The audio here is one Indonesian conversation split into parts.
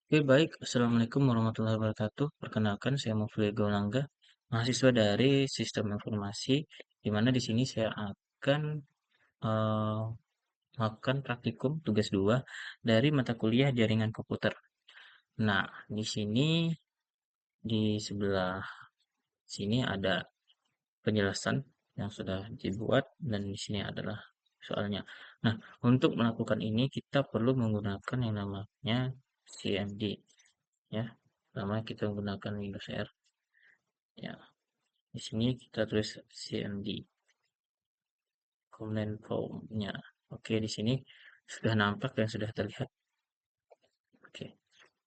Oke, baik. Assalamualaikum warahmatullahi wabarakatuh. Perkenalkan, saya Mufli Gaulangga, mahasiswa dari Sistem Informasi, di mana di sini saya akan eh, melakukan praktikum tugas 2 dari mata kuliah Jaringan Komputer. Nah, di sini di sebelah sini ada penjelasan yang sudah dibuat dan di sini adalah soalnya. Nah, untuk melakukan ini kita perlu menggunakan yang namanya CMD ya. Pertama kita menggunakan Windows R. Ya, di sini kita tulis CMD, command prompt-nya. Oke, di sini sudah nampak dan sudah terlihat. Oke,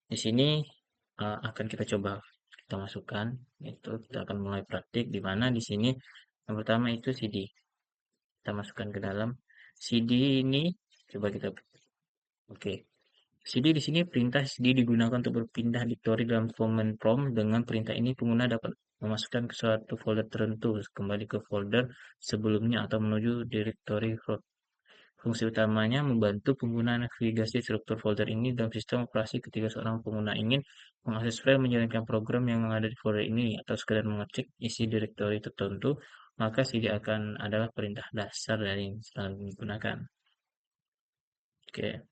di sini akan kita coba kita masukkan. Itu kita akan mulai praktik di mana di sini yang pertama itu CD. Kita masukkan ke dalam CD ini. Coba kita. Oke, CD di sini perintah CD digunakan untuk berpindah diktori dalam command prompt. Dengan perintah ini pengguna dapat memasukkan ke suatu folder tertentu, kembali ke folder sebelumnya atau menuju directory root. Fungsi utamanya membantu pengguna navigasi struktur folder ini dalam sistem operasi ketika seorang pengguna ingin mengakses file, menjalankan program yang ada di folder ini, atau sekedar mengecek isi directory tertentu, maka CD akan adalah perintah dasar dari yang sedang digunakan. Oke,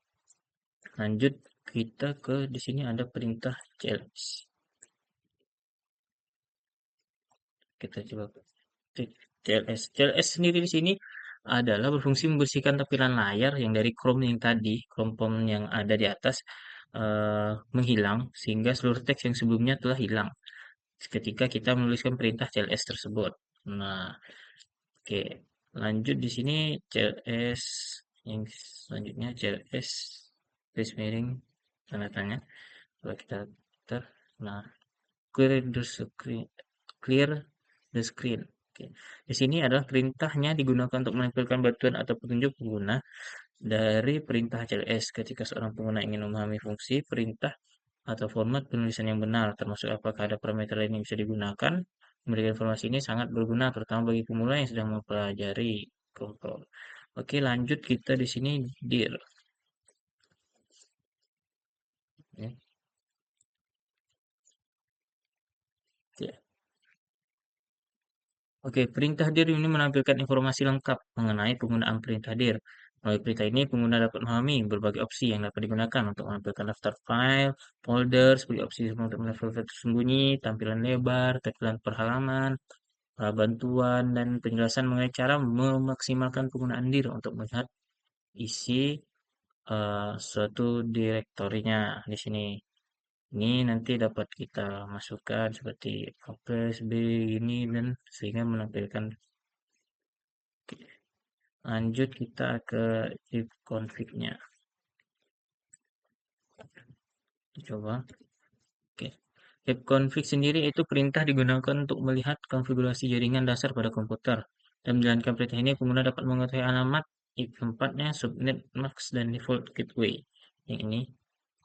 lanjut kita ke di sini ada perintah cls. Kita coba ketik cls. Cls sendiri di sini adalah berfungsi membersihkan tampilan layar yang dari Chrome yang tadi, Chrome Pom yang ada di atas menghilang sehingga seluruh teks yang sebelumnya telah hilang ketika kita menuliskan perintah cls tersebut. Nah, oke. Lanjut di sini cls yang selanjutnya cls space miring tanda tanya. Coba kita enter. Nah, clear the screen. Clear the screen. Oke. Di sini adalah perintahnya digunakan untuk menampilkan bantuan atau petunjuk pengguna dari perintah CLS ketika seorang pengguna ingin memahami fungsi, perintah, atau format penulisan yang benar, termasuk apakah ada parameter lain yang bisa digunakan. Memberikan informasi ini sangat berguna, terutama bagi pemula yang sedang mempelajari kontrol. Oke, lanjut kita di sini dir. Ya, oke. Oke, perintah dir ini menampilkan informasi lengkap mengenai penggunaan perintah dir. Melalui perintah ini, pengguna dapat memahami berbagai opsi yang dapat digunakan untuk menampilkan daftar file, folder, sebagai opsi untuk melihat file tersembunyi, tampilan lebar, tampilan per halaman, bantuan, dan penjelasan mengenai cara memaksimalkan penggunaan dir untuk melihat isi suatu direktorinya di sini. Ini nanti dapat kita masukkan seperti A plus B ini dan sehingga menampilkan. Lanjut kita ke if config-nya. Coba. Oke. If config sendiri itu perintah digunakan untuk melihat konfigurasi jaringan dasar pada komputer. Dan menjalankan perintah ini, pengguna dapat mengetahui alamat IP tempatnya, subnet mask, dan default gateway. Yang ini,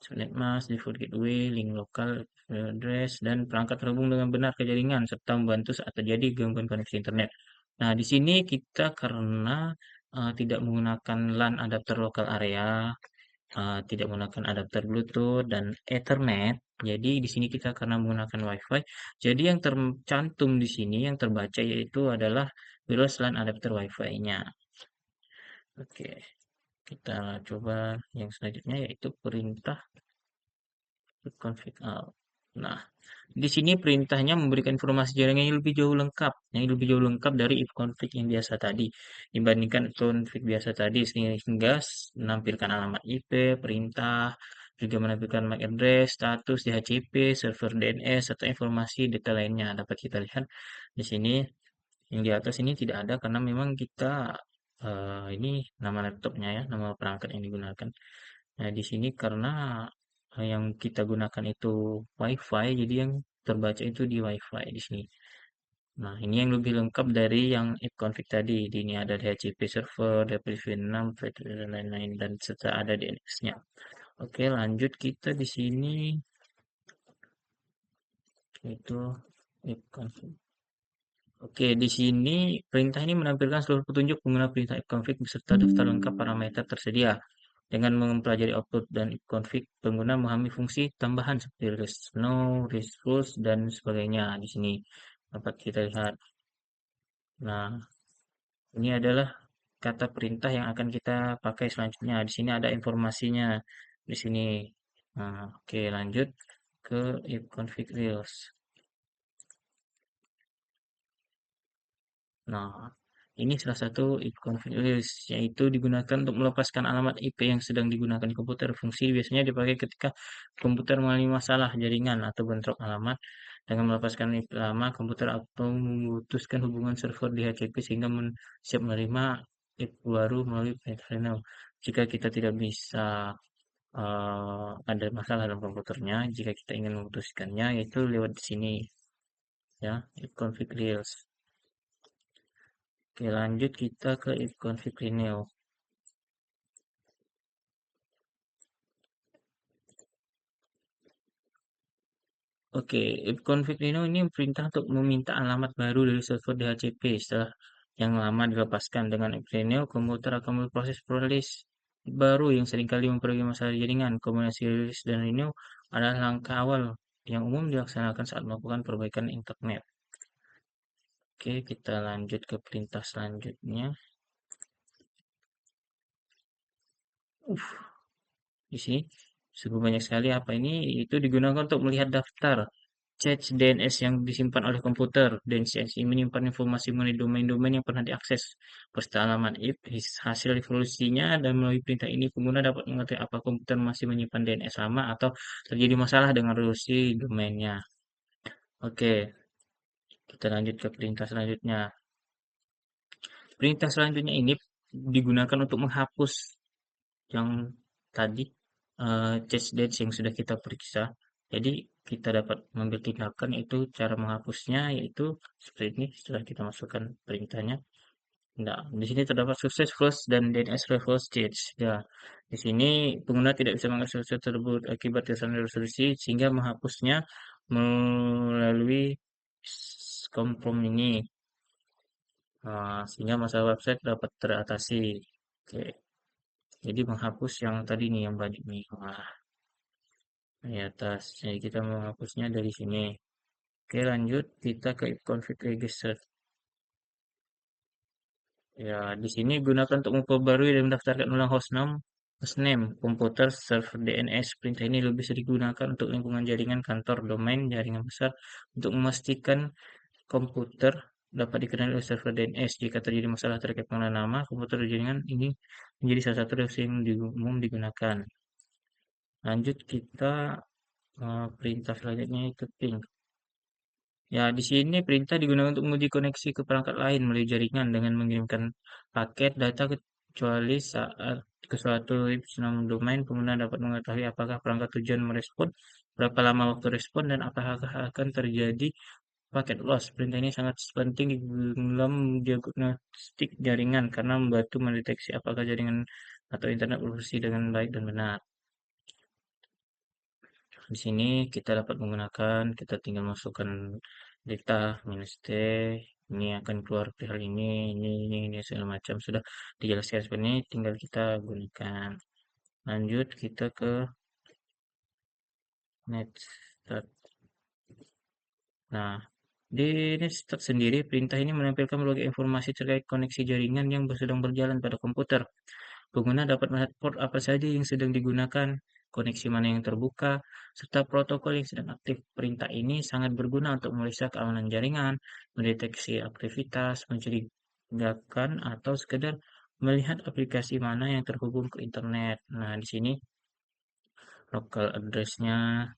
subnet mask, default gateway, link lokal address, dan perangkat terhubung dengan benar ke jaringan, serta membantu saat terjadi gangguan koneksi internet. Nah, di sini kita karena tidak menggunakan LAN adapter lokal area, tidak menggunakan adapter Bluetooth dan Ethernet. Jadi di sini kita karena menggunakan WiFi. Jadi yang tercantum di sini yang terbaca yaitu adalah wireless LAN adapter WiFi-nya. Oke, kita coba yang selanjutnya yaitu perintah config out. Nah, di sini perintahnya memberikan informasi jaringan yang lebih jauh lengkap dari if config yang biasa tadi dibandingkan config biasa tadi sehingga menampilkan alamat IP, perintah, juga menampilkan MAC address, status DHCP, server DNS atau informasi detail lainnya. Dapat kita lihat di sini yang di atas ini tidak ada karena memang kita ini nama laptopnya ya, nama perangkat yang digunakan. Nah, di sini karena yang kita gunakan itu WiFi, jadi yang terbaca itu di WiFi di sini. Nah, ini yang lebih lengkap dari yang ipconfig tadi. Di ini ada DHCP server, DHCP6, dan lain-lain, dan serta ada DNS-nya. Oke, lanjut kita di sini itu ipconfig. Oke, di sini perintah ini menampilkan seluruh petunjuk pengguna perintah ipconfig beserta daftar lengkap parameter tersedia. Dengan mempelajari output dan config, pengguna memahami fungsi tambahan seperti rest no, rest rules, dan sebagainya. Di sini dapat kita lihat. Nah, ini adalah kata perintah yang akan kita pakai selanjutnya. Di sini ada informasinya. Di sini. Nah, oke, lanjut ke if config reals. Nah, ini salah satu if config reals, yaitu digunakan untuk melepaskan alamat IP yang sedang digunakan di komputer. Fungsi biasanya dipakai ketika komputer mengalami masalah jaringan atau bentrok alamat. Dengan melepaskan IP lama, komputer atau memutuskan hubungan server DHCP sehingga siap menerima IP baru melalui perintah random. Jika kita tidak bisa ada masalah dalam komputernya, jika kita ingin memutuskannya, yaitu lewat di sini, ya, if config reals. Oke, lanjut kita ke if config renew. Oke, if config renew ini perintah untuk meminta alamat baru dari server DHCP setelah yang lama dilepaskan. Dengan if renew, komputer akan memproses release baru yang seringkali memperoleh masalah jaringan. Kombinasi release dan renew adalah langkah awal yang umum dilaksanakan saat melakukan perbaikan internet. Oke, kita lanjut ke perintah selanjutnya. Di sini sungguh banyak sekali apa ini itu digunakan untuk melihat daftar cache DNS yang disimpan oleh komputer. DNS ini menyimpan informasi mengenai domain-domain yang pernah diakses. Beserta alamat IP, hasil evolusinya, dan melalui perintah ini pengguna dapat mengetahui apa komputer masih menyimpan DNS lama atau terjadi masalah dengan resolusi domainnya. Oke, kita lanjut ke perintah selanjutnya. Perintah selanjutnya ini digunakan untuk menghapus yang tadi change dates yang sudah kita periksa. Jadi kita dapat mengambil tindakan yaitu cara menghapusnya yaitu seperti ini setelah kita masukkan perintahnya. Nah, di sini terdapat sukses flush dan DNS reverse change. Ya, di sini pengguna tidak bisa mengakses tersebut akibat kesalahan resolusi sehingga menghapusnya melalui komprom ini. Sehingga masalah website dapat teratasi. Oke. Jadi menghapus yang tadi nih yang banyak nih. Wah, di atas. Jadi kita menghapusnya dari sini. Oke, lanjut kita ke config register. Ya, di sini gunakan untuk memperbarui dan mendaftarkan ulang hostname, komputer, server DNS. Perintah ini lebih sering digunakan untuk lingkungan jaringan kantor, domain, jaringan besar untuk memastikan komputer dapat dikenali oleh server DNS. Jika terjadi masalah terkait penggunaan nama, komputer dan jaringan ini menjadi salah satu referensi yang umum digunakan. Lanjut kita perintah selanjutnya itu ping. Ya, di sini perintah digunakan untuk menguji koneksi ke perangkat lain melalui jaringan dengan mengirimkan paket data kecuali saat ke suatu senam domain pengguna dapat mengetahui apakah perangkat tujuan merespon, berapa lama waktu respon, dan apakah akan terjadi paket loss. Perintah ini sangat penting di dalam diagnostik jaringan karena membantu mendeteksi apakah jaringan atau internet berfungsi dengan baik dan benar. Di sini kita dapat menggunakan, kita tinggal masukkan data minus T, ini akan keluar hal ini, segala macam. Sudah dijelaskan seperti ini, tinggal kita gunakan. Lanjut kita ke netstart. Nah, di netstart sendiri, perintah ini menampilkan berbagai informasi terkait koneksi jaringan yang sedang berjalan pada komputer. Pengguna dapat melihat port apa saja yang sedang digunakan, koneksi mana yang terbuka, serta protokol yang sedang aktif. Perintah ini sangat berguna untuk memeriksa keamanan jaringan, mendeteksi aktivitas, mencurigakan, atau sekedar melihat aplikasi mana yang terhubung ke internet. Nah, di sini local address-nya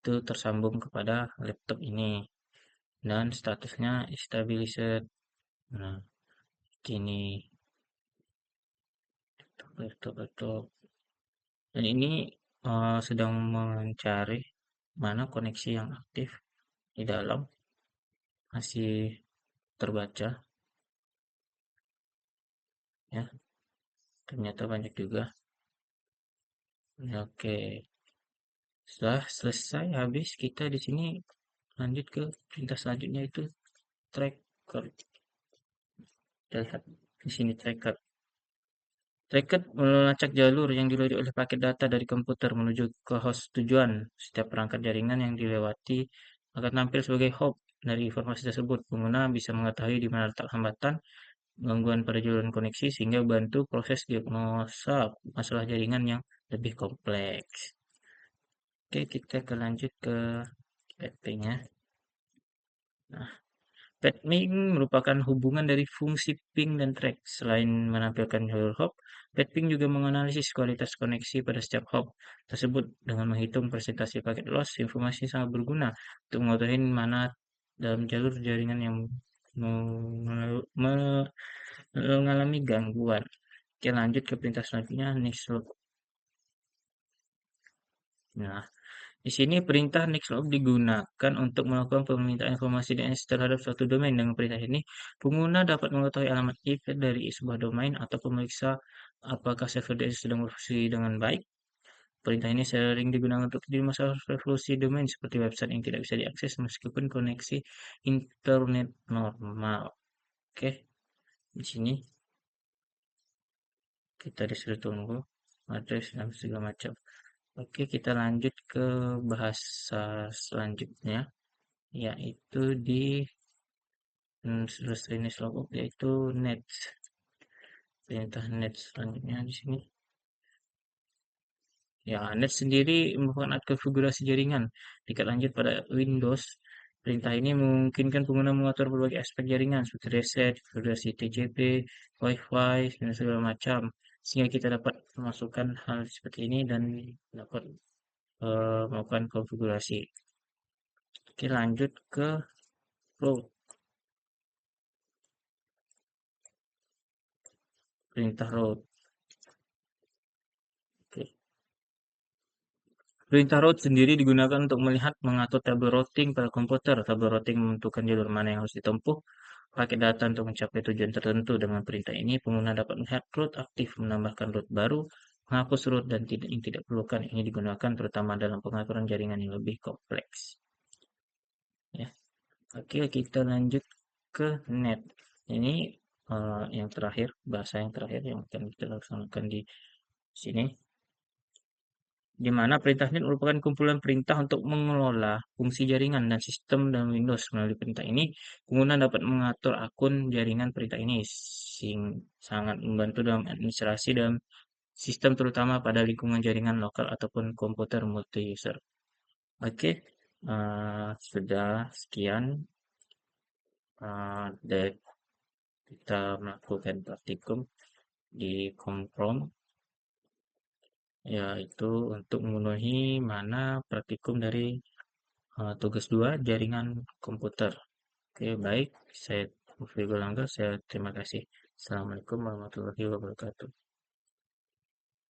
itu tersambung kepada laptop ini dan statusnya stabilized. Nah, ini laptop. Dan ini sedang mencari mana koneksi yang aktif di dalam masih terbaca ya. Ternyata banyak juga. Ya, oke. Setelah selesai habis kita di sini lanjut ke perintah selanjutnya itu tracker. Kita lihat di sini tracker. Record melacak jalur yang dilalui oleh paket data dari komputer menuju ke host tujuan. Setiap perangkat jaringan yang dilewati akan tampil sebagai hop dari informasi tersebut. Pengguna bisa mengetahui di mana letak hambatan, gangguan pada jaringan koneksi, sehingga bantu proses diagnosa masalah jaringan yang lebih kompleks. Oke, kita akan lanjut ke PP-nya. Nah, Ping merupakan hubungan dari fungsi ping dan track. Selain menampilkan jalur hop, ping juga menganalisis kualitas koneksi pada setiap hop tersebut dengan menghitung persentase paket loss. Informasi sangat berguna untuk mengetahui mana dalam jalur jaringan yang mengalami gangguan. Oke, lanjut ke perintah selanjutnya, next loop. Nah, di sini perintah nextlog digunakan untuk melakukan permintaan informasi DNS terhadap suatu domain. Dengan perintah ini, pengguna dapat mengetahui alamat IP dari sebuah domain atau memeriksa apakah server DNS sedang berfungsi dengan baik. Perintah ini sering digunakan untuk di masalah revolusi domain seperti website yang tidak bisa diakses meskipun koneksi internet normal. Oke, di sini kita disuruh tunggu address dan segala macam. Oke, kita lanjut ke bahasa selanjutnya, yaitu di selesai ini logop yaitu net. Perintah net selanjutnya di sini. Ya, net sendiri merupakan alat konfigurasi jaringan. Jika lanjut pada Windows, perintah ini memungkinkan pengguna mengatur berbagai aspek jaringan seperti reset, konfigurasi TCP, Wi-Fi, dan segala macam. Sehingga kita dapat memasukkan hal seperti ini dan dapat melakukan konfigurasi. Oke, lanjut ke root. Perintah root. Oke. Perintah root sendiri digunakan untuk melihat mengatur tabel routing pada komputer. Tabel routing menentukan jalur mana yang harus ditempuh. Pakai data untuk mencapai tujuan tertentu. Dengan perintah ini, pengguna dapat melihat root aktif, menambahkan root baru, menghapus root dan tidak yang tidak perlukan. Ini digunakan terutama dalam pengaturan jaringan yang lebih kompleks. Ya. Oke, kita lanjut ke net. Ini yang terakhir, bahasa yang terakhir yang akan kita laksanakan di sini. Di mana perintah ini merupakan kumpulan perintah untuk mengelola fungsi jaringan dan sistem dalam Windows. Melalui perintah ini, pengguna dapat mengatur akun jaringan. Perintah ini sangat membantu dalam administrasi dalam sistem terutama pada lingkungan jaringan lokal ataupun komputer multi-user. Oke, sudah sekian dari kita melakukan praktikum di Komprom, yaitu untuk memenuhi mana praktikum dari tugas 2 jaringan komputer. Oke, baik. Saya Mufri Golangga, saya terima kasih. Assalamualaikum warahmatullahi wabarakatuh.